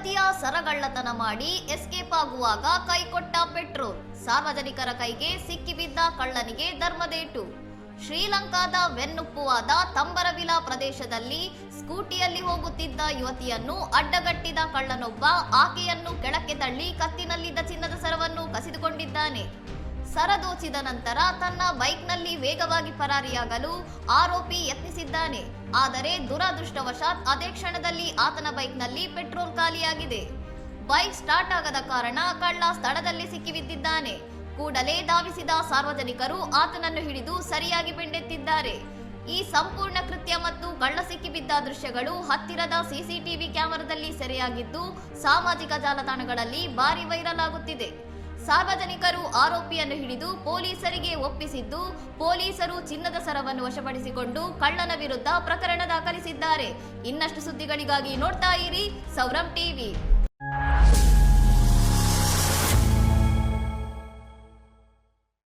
ಯುವತಿಯ ಸರಗಳ್ಳತನ ಮಾಡಿ ಎಸ್ಕೇಪ್ ಆಗುವಾಗ ಕೈಕೊಟ್ಟ ಪೆಟ್ರೋಲ್, ಸಾರ್ವಜನಿಕರ ಕೈಗೆ ಸಿಕ್ಕಿಬಿದ್ದ ಕಳ್ಳನಿಗೆ ಧರ್ಮದೇಟು. ಶ್ರೀಲಂಕಾದ ವೆನ್ನುಪ್ಪುವಾದ ತಂಬರವಿಲಾ ಪ್ರದೇಶದಲ್ಲಿ ಸ್ಕೂಟಿಯಲ್ಲಿ ಹೋಗುತ್ತಿದ್ದ ಯುವತಿಯನ್ನು ಅಡ್ಡಗಟ್ಟಿದ ಕಳ್ಳನೊಬ್ಬ ಆಕೆಯನ್ನು ಕೆಳಕ್ಕೆ ತಳ್ಳಿ ಕತ್ತಿನಲ್ಲಿದ್ದ ಚಿನ್ನದ ಸರವನ್ನು ಕಸಿದುಕೊಂಡಿದ್ದಾನೆ. ಸರ ದೋಚಿದ ನಂತರ ತನ್ನ ಬೈಕ್ನಲ್ಲಿ ವೇಗವಾಗಿ ಪರಾರಿಯಾಗಲು ಆರೋಪಿ ಯತ್ನಿಸಿದ್ದಾನೆ. ಆದರೆ ದುರದೃಷ್ಟವಶಾತ್ ಅದೇ ಕ್ಷಣದಲ್ಲಿ ಆತನ ಬೈಕ್ನಲ್ಲಿ ಪೆಟ್ರೋಲ್ ಖಾಲಿಯಾಗಿದೆ. ಬೈಕ್ ಸ್ಟಾರ್ಟ್ ಆಗದ ಕಾರಣ ಕಳ್ಳ ಸ್ಥಳದಲ್ಲಿ ಸಿಕ್ಕಿಬಿದ್ದಿದ್ದಾನೆ. ಕೂಡಲೇ ಧಾವಿಸಿದ ಸಾರ್ವಜನಿಕರು ಆತನನ್ನು ಹಿಡಿದು ಸರಿಯಾಗಿ ಬೆಂಡೆತ್ತಿದ್ದಾರೆ. ಈ ಸಂಪೂರ್ಣ ಕೃತ್ಯ ಮತ್ತು ಕಳ್ಳ ಸಿಕ್ಕಿಬಿದ್ದ ದೃಶ್ಯಗಳು ಹತ್ತಿರದ ಸಿಸಿಟಿವಿ ಕ್ಯಾಮೆರಾದಲ್ಲಿ ಸೆರೆಯಾಗಿದ್ದು ಸಾಮಾಜಿಕ ಜಾಲತಾಣಗಳಲ್ಲಿ ಭಾರಿ ವೈರಲ್ ಆಗುತ್ತಿದೆ. ಸಾರ್ವಜನಿಕರು ಆರೋಪಿಯನ್ನು ಹಿಡಿದು ಪೊಲೀಸರಿಗೆ ಒಪ್ಪಿಸಿದ್ದು, ಪೊಲೀಸರು ಚಿನ್ನದ ಸರವನ್ನು ವಶಪಡಿಸಿಕೊಂಡು ಕಳ್ಳನ ವಿರುದ್ಧ ಪ್ರಕರಣ ದಾಖಲಿಸಿದ್ದಾರೆ. ಇನ್ನಷ್ಟು ಸುದ್ದಿಗಳಿಗಾಗಿ ನೋಡ್ತಾ ಇರಿ ಸೌರಂ ಟಿವಿ.